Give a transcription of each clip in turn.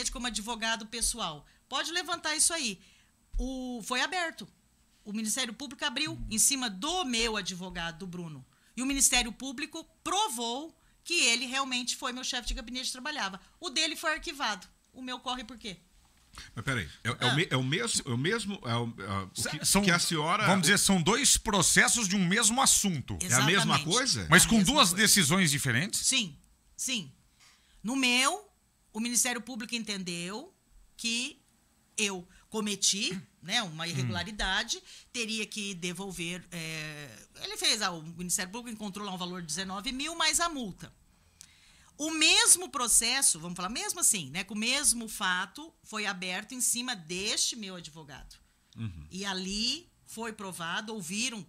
gabinete como advogado pessoal. Pode levantar isso aí. Foi aberto. O Ministério Público abriu em cima do meu advogado, do Bruno. E o Ministério Público provou que ele realmente foi meu chefe de gabinete e trabalhava. O dele foi arquivado. O meu corre por quê? Mas peraí, é o mesmo que a senhora... Vamos dizer, são dois processos de um mesmo assunto. Exatamente. É a mesma coisa? Mas com duas decisões diferentes? Sim, sim. No meu, o Ministério Público entendeu que eu cometi, né, uma irregularidade, teria que devolver... ele fez, o Ministério Público encontrou lá um valor de 19 mil, mais a multa. O mesmo processo, vamos falar mesmo assim, né, com o mesmo fato, foi aberto em cima deste meu advogado. E ali foi provado, ouviram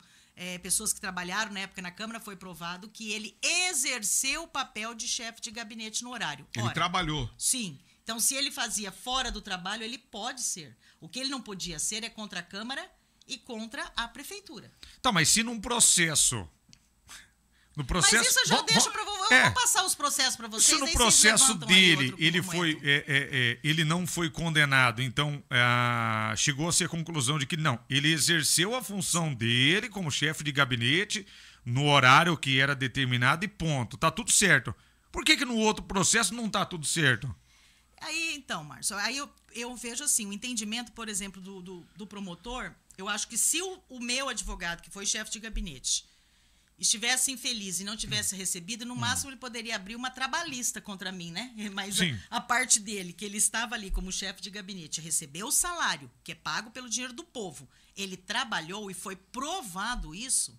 pessoas que trabalharam na época na Câmara, foi provado que ele exerceu o papel de chefe de gabinete no horário. Ele trabalhou. Sim. Então, se ele fazia fora do trabalho, ele pode ser. O que ele não podia ser é contra a Câmara e contra a Prefeitura. Tá, mas se num processo... No processo, mas isso eu já deixo para vou passar os processos para vocês. Se no processo dele ele não foi condenado, então chegou-se à conclusão de que não, ele exerceu a função dele como chefe de gabinete no horário que era determinado e ponto, tá tudo certo. Por que no outro processo não tá tudo certo? Aí, então, Márcio, aí eu vejo assim, o entendimento, por exemplo, do promotor, eu acho que se o meu advogado, que foi chefe de gabinete, estivesse infeliz e não tivesse recebido, no máximo ele poderia abrir uma trabalhista contra mim, né? Mas a parte dele, que ele estava ali como chefe de gabinete, recebeu o salário, que é pago pelo dinheiro do povo, ele trabalhou e foi provado isso.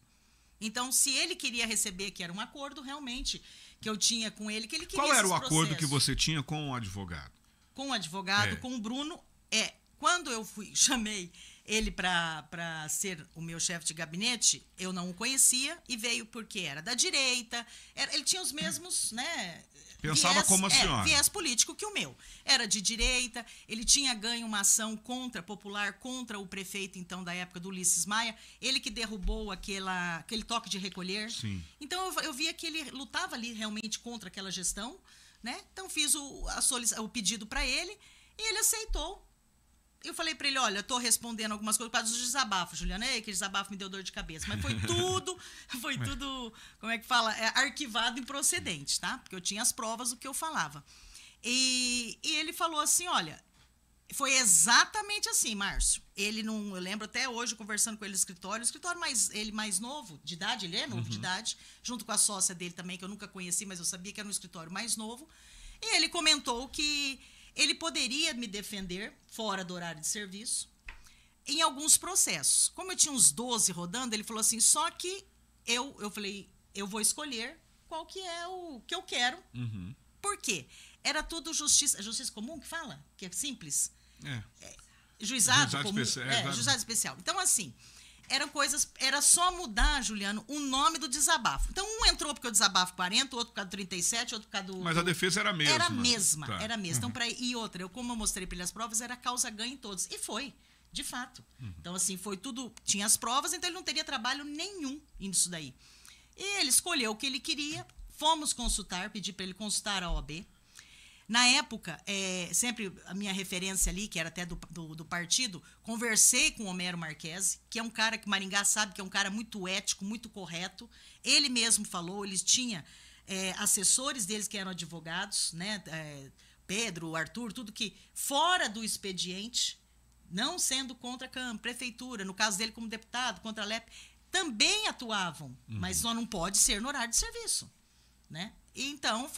Então, se ele queria receber, que era um acordo realmente que eu tinha com ele, que ele queria. Qual era o acordo que você tinha com o advogado? Com o advogado, com o Bruno, quando eu chamei ele para ser o meu chefe de gabinete, eu não o conhecia e veio porque era da direita, ele tinha os mesmos, né? Pensava como a senhora. Viés político que o meu. Era de direita, ele tinha ganho uma ação popular contra o prefeito, então, da época do Ulisses Maia, ele que derrubou aquele toque de recolher. Sim. Então, eu via que ele lutava ali realmente contra aquela gestão, né? Então, fiz o pedido para ele e ele aceitou. Eu falei para ele, olha, eu tô respondendo algumas coisas por causa dos desabafos, Juliana. Aquele desabafo me deu dor de cabeça. Mas foi tudo, como é que fala? Arquivado improcedente, tá? Porque eu tinha as provas do que eu falava. E ele falou assim, olha, foi exatamente assim, Márcio. Ele não, eu lembro até hoje, conversando com ele no escritório, ele mais novo de idade, ele é novo de idade, junto com a sócia dele também, que eu nunca conheci, mas eu sabia que era um escritório mais novo. E ele comentou que ele poderia me defender fora do horário de serviço em alguns processos. Como eu tinha uns 12 rodando, ele falou assim, só que eu falei, eu vou escolher qual que é o que eu quero. Por quê? Era tudo justiça comum que fala? Que é simples? Juizado comum. Juizado especial. Então, assim, era só mudar, Juliano, o nome do desabafo. Então, um entrou porque o desabafo 40, outro por causa do 37, outro por causa do... Mas a defesa era a mesma. Era a mesma, tá. era a mesma. Então, e outra, como eu mostrei para ele as provas, era causa-ganha em todos. E foi, de fato. Então, assim, foi tudo... Tinha as provas, então ele não teria trabalho nenhum nisso daí. E ele escolheu o que ele queria, fomos consultar, pedi para ele consultar a OAB. Na época, sempre a minha referência ali, que era até do partido, conversei com o Homero Marchese, que é um cara que Maringá sabe que é um cara muito ético, muito correto. Ele mesmo falou, eles tinham assessores deles que eram advogados, né? Pedro, Arthur, tudo que fora do expediente, não sendo contra a prefeitura, no caso dele como deputado, contra a LEP, também atuavam, mas só não pode ser no horário de serviço, né? Então,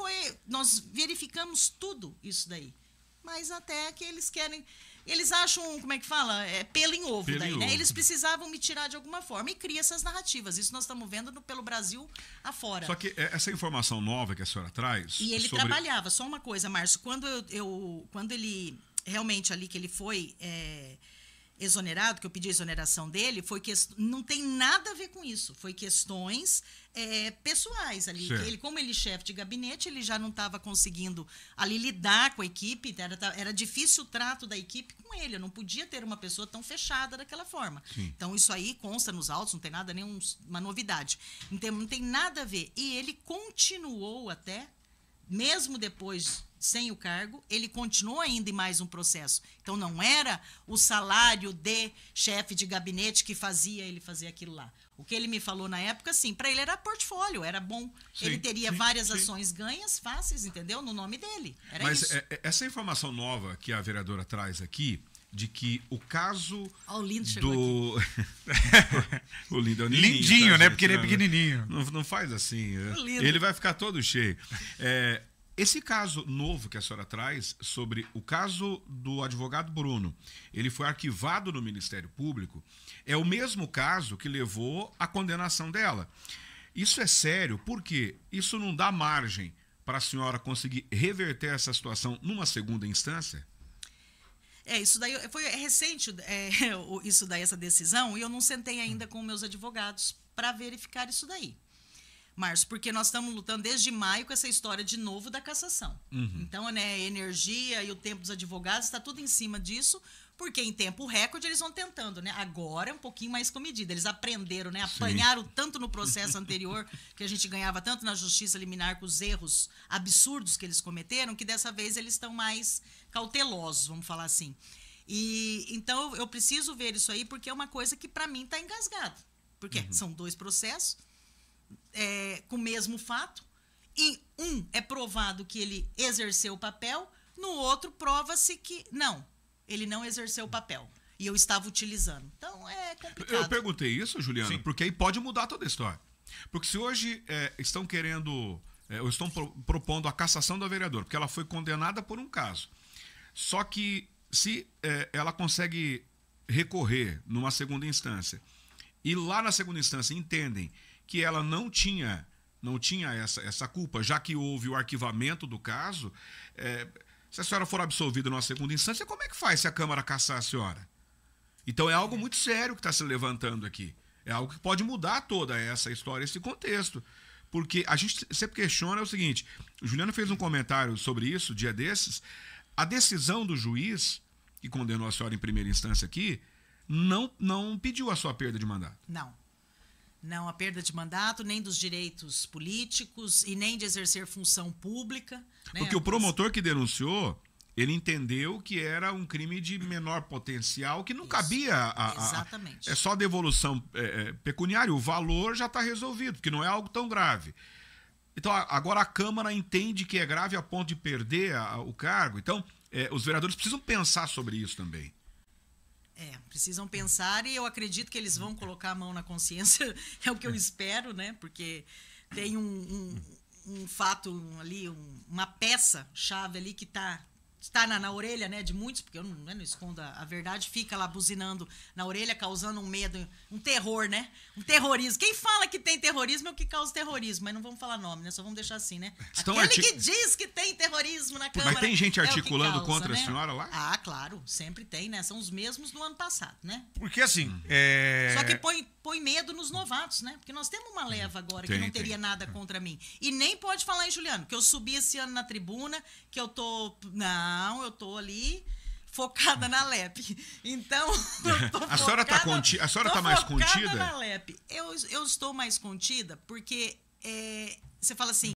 nós verificamos tudo isso daí. Mas até que eles querem... Eles acham, como é que fala? Pelo em ovo pelo daí, em né? ovo. Eles precisavam me tirar de alguma forma e cria essas narrativas. Isso nós estamos vendo pelo Brasil afora. Só que essa informação nova que a senhora traz... E ele trabalhava. Só uma coisa, Márcio. Quando ele... Realmente ali que ele foi... exonerado, que eu pedi a exoneração dele, não tem nada a ver com isso. Foi questões pessoais ali. Que como ele é chefe de gabinete, ele já não estava conseguindo ali lidar com a equipe, era difícil o trato da equipe com ele. Eu não podia ter uma pessoa tão fechada daquela forma. Sim. Então, isso aí consta nos autos, não tem nada, nenhuma novidade. Então, não tem nada a ver. E ele continuou até mesmo depois sem o cargo, ele continuou ainda em mais um processo. Então, não era o salário de chefe de gabinete que ele fazia aquilo lá. O que ele me falou na época, assim, para ele era portfólio, era bom. Sim, ele teria várias ações ganhas fáceis, entendeu? No nome dele. Era Mas isso. Essa informação nova que a vereadora traz aqui, de que o caso o Lindo chegou aqui. O Lindo é o lindinho, tá, né? Porque ele é pequenininho. Não faz assim. Ele vai ficar todo cheio. Esse caso novo que a senhora traz sobre o caso do advogado Bruno, ele foi arquivado no Ministério Público, é o mesmo caso que levou à condenação dela. Isso é sério porque isso não dá margem para a senhora conseguir reverter essa situação numa segunda instância? Isso daí foi recente, isso daí, essa decisão, e eu não sentei ainda com meus advogados para verificar isso daí. Márcio, porque nós estamos lutando desde maio com essa história de novo da cassação. Então, né, a energia e o tempo dos advogados está tudo em cima disso, porque em tempo recorde eles vão tentando, né? Agora é um pouquinho mais comedido. Eles aprenderam, né? Apanharam tanto no processo anterior, que a gente ganhava tanto na justiça liminar com os erros absurdos que eles cometeram, que dessa vez eles estão mais cautelosos, vamos falar assim. E então eu preciso ver isso aí, porque é uma coisa que para mim está engasgado. Porque são 2 processos, com o mesmo fato. Em um é provado que ele exerceu o papel, no outro prova-se que não, ele não exerceu o papel. E eu estava utilizando. Então é complicado. Eu perguntei isso, Juliana, porque aí pode mudar toda a história. Porque se hoje estão querendo, ou estão propondo a cassação da vereadora, porque ela foi condenada por um caso. Só que se ela consegue recorrer numa segunda instância, e lá na segunda instância entendem que ela não tinha essa culpa, já que houve o arquivamento do caso, se a senhora for absolvida numa segunda instância, como é que faz se a Câmara cassar a senhora? Então é algo muito sério que está se levantando aqui. É algo que pode mudar toda essa história, esse contexto. Porque a gente sempre questiona o seguinte, o Juliano fez um comentário sobre isso, dia desses, a decisão do juiz, que condenou a senhora em primeira instância aqui, não pediu a sua perda de mandato. Não a perda de mandato, nem dos direitos políticos e nem de exercer função pública. Né? Porque o promotor que denunciou, ele entendeu que era um crime de menor potencial, que não cabia Exatamente. É só devolução pecuniária, o valor já está resolvido, porque não é algo tão grave. Então, agora a Câmara entende que é grave a ponto de perder o cargo. Então, os vereadores precisam pensar sobre isso também. Precisam pensar, e eu acredito que eles vão colocar a mão na consciência, é o que eu espero, né? Porque tem um fato ali, uma peça-chave ali que está na orelha, né, de muitos, porque eu não escondo a verdade, fica lá buzinando na orelha, causando um medo, um terror, né? Um terrorismo. Quem fala que tem terrorismo é o que causa terrorismo, mas não vamos falar nome, né? Só vamos deixar assim, né? Aquele que diz que tem terrorismo na Câmara. Mas tem gente articulando causa, contra né? a senhora lá? Ah, claro, sempre tem, né? São os mesmos do ano passado, né? Porque assim... Só que põe medo nos novatos, né? Porque nós temos uma leva agora que não teria nada contra mim. E nem pode falar em Juliano, que eu subi esse ano na tribuna, que eu tô... Não, eu tô ali focada na LEP. Então, a senhora tá a senhora tá mais contida? Na LEP. Eu estou mais contida porque você fala assim,